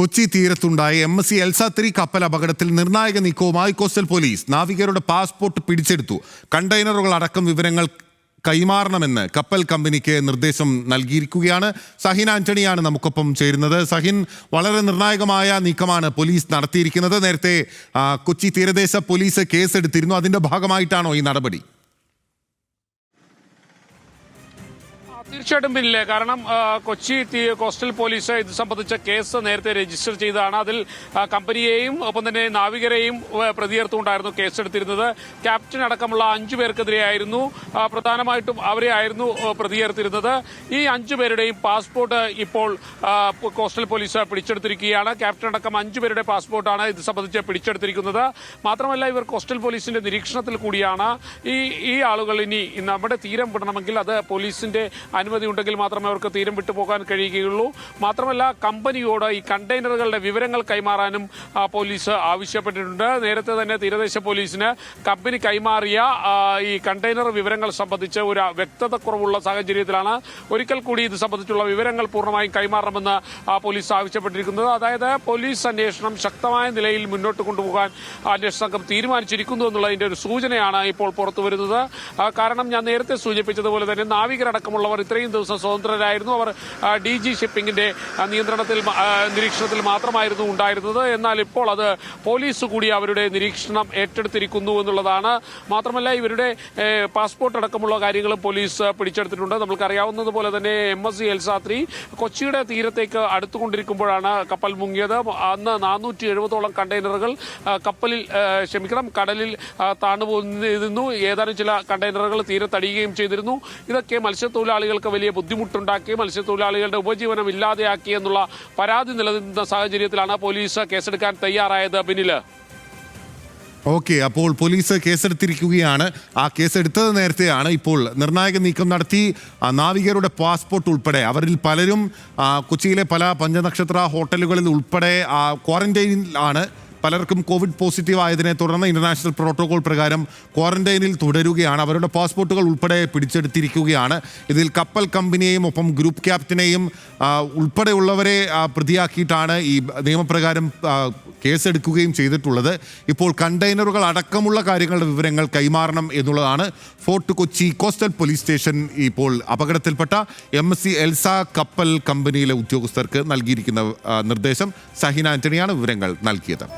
Kochi തീരത്തുണ്ടായ MSC Elsa 3 കപ്പൽ അപകടത്തിൽ നിർണായക നീക്കവുമായി കോസ്റ്റൽ പോലീസ് നാവികരുടെ പാസ്പോർട്ട് പിടിച്ചെടുത്തു. കണ്ടെയ്നറുകൾ അടക്കം വിവരങ്ങൾ കൈമാറണമെന്ന് കപ്പൽ കമ്പനിക്ക് നിർദ്ദേശം നൽകിയിരിക്കുകയാണ്. സഹിൻ ആന്റണിയാണ് നമുക്കൊപ്പം ചേരുന്നത്. സഹിൻ, വളരെ നിർണായകമായ നീക്കമാണ് പോലീസ് നടത്തിയിരിക്കുന്നത്. നേരത്തെ കൊച്ചി തീരദേശ പോലീസ് കേസെടുത്തിരുന്നു. അതിന്റെ ഭാഗമായിട്ടാണോ ഈ നടപടി? തീർച്ചയായിട്ടും പിന്നില്ലേ. കാരണം കൊച്ചി കോസ്റ്റൽ പോലീസ് ഇത് സംബന്ധിച്ച കേസ് നേരത്തെ രജിസ്റ്റർ ചെയ്തതാണ്. അതിൽ കമ്പനിയെയും ഒപ്പം തന്നെ നാവികരെയും പ്രതിയേർത്തുകൊണ്ടായിരുന്നു കേസെടുത്തിരുന്നത്. ക്യാപ്റ്റൻ അടക്കമുള്ള 5 പേർക്കെതിരെയായിരുന്നു, പ്രധാനമായിട്ടും അവരെ ആയിരുന്നു പ്രതിയേർത്തിരുന്നത്. ഈ 5 പേരുടെയും പാസ്പോർട്ട് ഇപ്പോൾ കോസ്റ്റൽ പോലീസ് പിടിച്ചെടുത്തിരിക്കുകയാണ്. ക്യാപ്റ്റൻ അടക്കം 5 പേരുടെ പാസ്പോർട്ടാണ് ഇത് സംബന്ധിച്ച് പിടിച്ചെടുത്തിരിക്കുന്നത്. മാത്രമല്ല, ഇവർ കോസ്റ്റൽ പോലീസിന്റെ നിരീക്ഷണത്തിൽ കൂടിയാണ്. ഈ ആളുകൾ ഇനി നമ്മുടെ തീരം വിടണമെങ്കിൽ അത് പോലീസിന്റെ അനുമതി ഉണ്ടെങ്കിൽ മാത്രമേ അവർക്ക് തീരം വിട്ടുപോകാൻ കഴിയുകയുള്ളൂ. മാത്രമല്ല, കമ്പനിയോട് ഈ കണ്ടെയ്നറുകളുടെ വിവരങ്ങൾ കൈമാറാനും പോലീസ് ആവശ്യപ്പെട്ടിട്ടുണ്ട്. നേരത്തെ തന്നെ തീരദേശ പോലീസിന് കമ്പനി കൈമാറിയ ഈ കണ്ടെയ്നർ വിവരങ്ങൾ സംബന്ധിച്ച് ഒരു വ്യക്തത കുറവുള്ള സാഹചര്യത്തിലാണ് ഒരിക്കൽ കൂടി ഇത് സംബന്ധിച്ചുള്ള വിവരങ്ങൾ പൂർണ്ണമായും കൈമാറണമെന്ന് പോലീസ് ആവശ്യപ്പെട്ടിരിക്കുന്നത്. അതായത് പോലീസ് അന്വേഷണം ശക്തമായ നിലയിൽ മുന്നോട്ട് കൊണ്ടുപോകാൻ അന്വേഷണ സംഘം തീരുമാനിച്ചിരിക്കുന്നു എന്നുള്ളതിന്റെ ഒരു സൂചനയാണ് ഇപ്പോൾ പുറത്തു വരുന്നത്. കാരണം ഞാൻ നേരത്തെ സൂചിപ്പിച്ചതുപോലെ തന്നെ നാവികരടക്കമുള്ളവർ ഇത്രയും ദിവസം സ്വതന്ത്രരായിരുന്നു. അവർ DG ഷിപ്പിംഗിന്റെ നിരീക്ഷണത്തിൽ മാത്രമായിരുന്നു ഉണ്ടായിരുന്നത്. എന്നാൽ ഇപ്പോൾ അത് പോലീസ് കൂടി അവരുടെ നിരീക്ഷണം ഏറ്റെടുത്തിരിക്കുന്നു എന്നുള്ളതാണ്. മാത്രമല്ല, ഇവരുടെ പാസ്പോർട്ട് അടക്കമുള്ള കാര്യങ്ങളും പോലീസ് പിടിച്ചെടുത്തിട്ടുണ്ട്. നമുക്കറിയാവുന്നതുപോലെ തന്നെ MSC എൽസ 3 കൊച്ചിയുടെ തീരത്തേക്ക് അടുത്തുകൊണ്ടിരിക്കുമ്പോഴാണ് കപ്പൽ മുങ്ങിയത്. അന്ന് 470ഓളം കണ്ടെയ്നറുകൾ കടലിൽ താണുപോയിരുന്നു. ഏതാനും ചില കണ്ടെയ്നറുകൾ തീരത്തടിയുകയും ചെയ്തിരുന്നു. ഇതൊക്കെ മത്സ്യത്തൊഴിലാളികൾക്ക് വലിയ ബുദ്ധിമുട്ടുണ്ടാക്കി, മത്സ്യത്തൊഴിലാളികളുടെ ഉപജീവനം ഇല്ലാതെയാക്കി എന്നുള്ള പരാതി നിലനിന്ന സാഹചര്യത്തിലാണ് പോലീസ് കേസെടുക്കാൻ തയ്യാറായത്. പിന്നില് ഓക്കെ, അപ്പോൾ പോലീസ് കേസെടുത്തിരിക്കുകയാണ്. ആ കേസെടുത്തത് നേരത്തെയാണ്. ഇപ്പോൾ നിർണായക നീക്കം നടത്തി നാവികരുടെ പാസ്പോർട്ട് ഉൾപ്പെടെ അവരിൽ പലരും കൊച്ചിയിലെ പല പഞ്ചനക്ഷത്ര ഹോട്ടലുകളിൽ ഉൾപ്പെടെ ക്വാറന്റൈനിൽ ആണ്. പലർക്കും കോവിഡ് പോസിറ്റീവ് ആയതിനെ തുടർന്ന് ഇന്റർനാഷണൽ പ്രോട്ടോകോൾ പ്രകാരം ക്വാറന്റൈനിൽ തുടരുകയാണ്. അവരുടെ പാസ്പോർട്ടുകൾ ഉൾപ്പെടെ പിടിച്ചെടുത്തിരിക്കുകയാണ്. ഇതിൽ കപ്പൽ കമ്പനിയെയും ഒപ്പം ഗ്രൂപ്പ് ക്യാപ്റ്റനെയും ഉൾപ്പെടെയുള്ളവരെ പ്രതിയാക്കിയിട്ടാണ് ഈ നിയമപ്രകാരം കേസെടുക്കുകയും ചെയ്തിട്ടുള്ളത്. ഇപ്പോൾ കണ്ടെയ്നറുകൾ അടക്കമുള്ള കാര്യങ്ങളുടെ വിവരങ്ങൾ കൈമാറണം എന്നുള്ളതാണ് fort Kochi coastal police station ഇപ്പോൾ അപകടത്തിൽപ്പെട്ട MSC എൽസ കപ്പൽ കമ്പനിയിലെ ഉദ്യോഗസ്ഥർക്ക് നൽകിയിരിക്കുന്ന നിർദ്ദേശം. സഹിൻ ആന്റണിയാണ് വിവരങ്ങൾ നൽകിയത്.